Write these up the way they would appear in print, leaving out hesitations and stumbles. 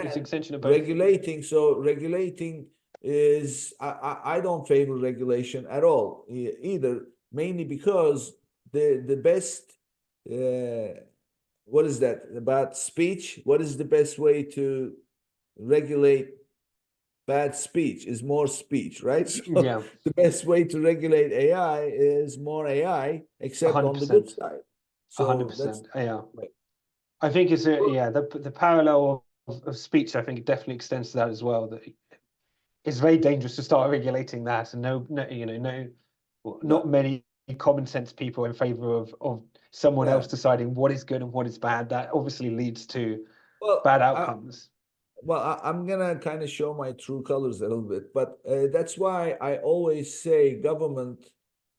it's an extension of both. Regulating is, I don't favor regulation at all either, mainly because the best, what is that about speech? What is the best way to regulate bad speech? Is more speech, right? So Yeah, the best way to regulate AI is more AI, except on the good 100%, side. So that's 100%. Yeah, right. I think it's the parallel of speech. I think it definitely extends to that as well. That it's very dangerous to start regulating that, and not No, many common sense people are in favor of someone yeah. else deciding what is good and what is bad. That obviously leads to Well, bad outcomes. I'm gonna kind of show my true colors a little bit, but that's why I always say government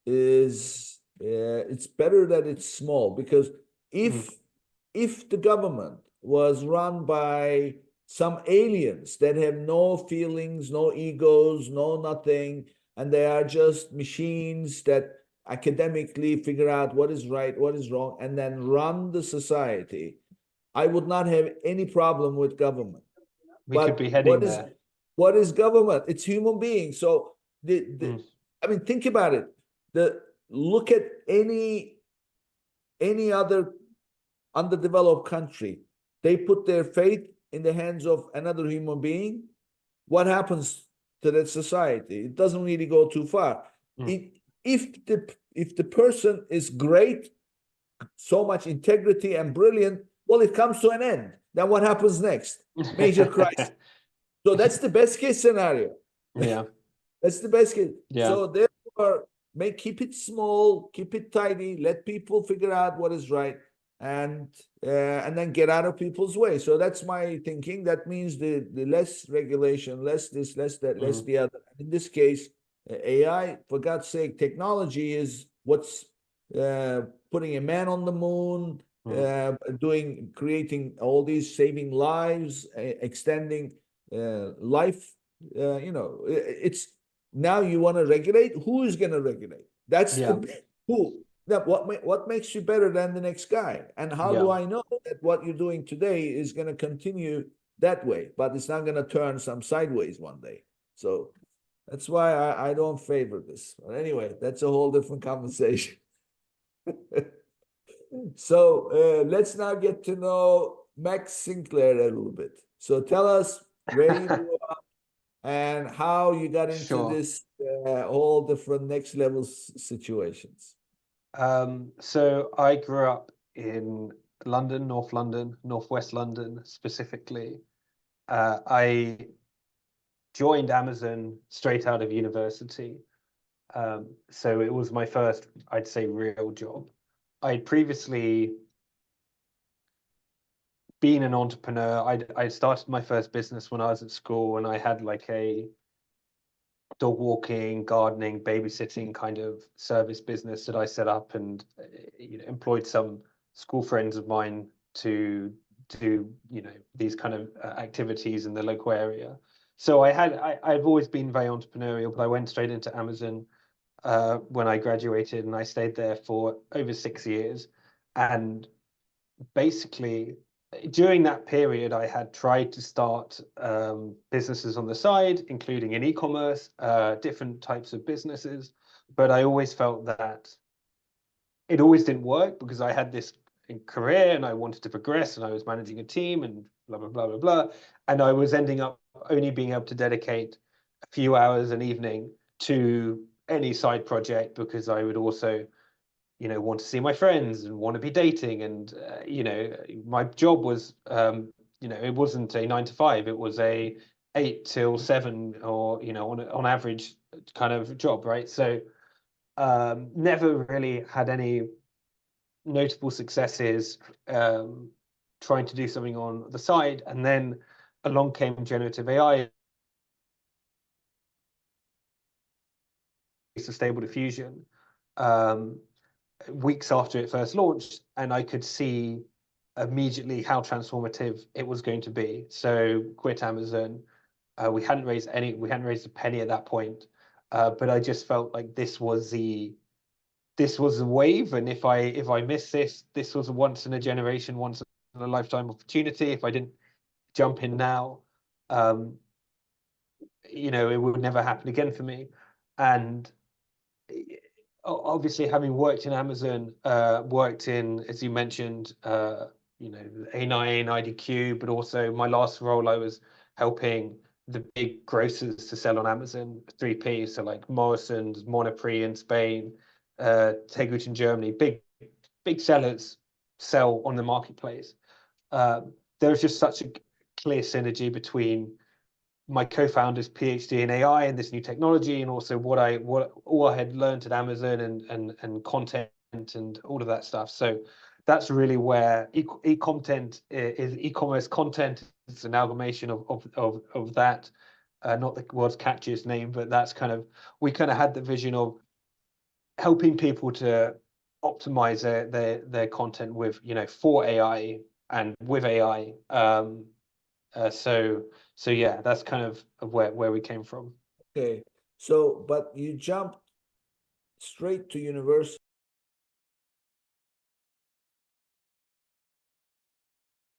is, it's better that it's small, because Mm. if the government was run by some aliens that have no feelings, no egos, no nothing, and they are just machines that academically figure out what is right, what is wrong, and then run the society, I would not have any problem with government. We could be But heading there. what is government? It's human beings. So Mm. I mean, think about it. Look at any other underdeveloped country. They put their faith in the hands of another human being. What happens to that society? It doesn't really go too far. Mm. If the person is great, so much integrity and brilliant, well, it comes to an end. Then what happens next? Major crisis. So that's the best case scenario. Yeah, That's the best case. yeah, So therefore, keep it small, keep it tidy, let people figure out what is right, and then get out of people's way. So that's my thinking. That means the less regulation, less this, less that, less mm. the other. In this case, AI, for God's sake, technology is what's putting a man on the moon, Mm. creating all these, saving lives, extending life. It's now you want to regulate. Who is going to regulate? That's Yeah, the who. Now, what makes you better than the next guy? And how yeah. do I know that what you're doing today is going to continue that way, but it's not going to turn some sideways one day? So that's why I don't favor this. But anyway, that's a whole different conversation. So let's now get to know Max Sinclair a little bit. So tell us where you grew up and how you got into Sure. this all different next level situations. So I grew up in London, North London, Northwest London specifically. I joined Amazon straight out of university. So it was my first, I'd say, real job. I'd previously been an entrepreneur. I started my first business when I was at school, and I had like a dog walking, gardening, babysitting kind of service business that I set up, and employed some school friends of mine to do these kind of activities in the local area. So I've always been very entrepreneurial, but I went straight into Amazon when I graduated, and I stayed there for over 6 years. And basically, during that period, I had tried to start businesses on the side, including in e-commerce, different types of businesses, but I always felt that it always didn't work because I had this career and I wanted to progress, and I was managing a team and blah, blah, blah, blah, blah. And I was ending up only being able to dedicate a few hours an evening to any side project, because I would also want to see my friends and want to be dating. And, my job was, it wasn't a 9 to 5, it was a 8 till 7, or, on average kind of job. Right. So, never really had any notable successes, trying to do something on the side. And then along came generative AI, Stable Diffusion. Weeks after it first launched, and I could see immediately how transformative it was going to be. So quit Amazon. We hadn't raised a penny at that point, but I just felt like this was the wave, and if I missed this was a once in a generation, once in a lifetime opportunity. If I didn't jump in now, you know, it would never happen again for me. And obviously, having worked in Amazon, worked in, as you mentioned, you know, A9, IDQ, but also my last role, I was helping the big grocers to sell on Amazon 3P. So like Morrison's, Monoprix in Spain, Tegut in Germany, big sellers sell on the marketplace. There's just such a clear synergy between my co-founder's PhD in AI and this new technology, and also what all I had learned at Amazon and content and all of that stuff. So that's really where e-commerce content is an amalgamation of that. Not the world's catchiest name, but that's kind of, we kind of had the vision of helping people to optimize their content with, you know, for AI and with AI. So yeah, that's kind of where we came from. Okay, so but you jumped straight to university.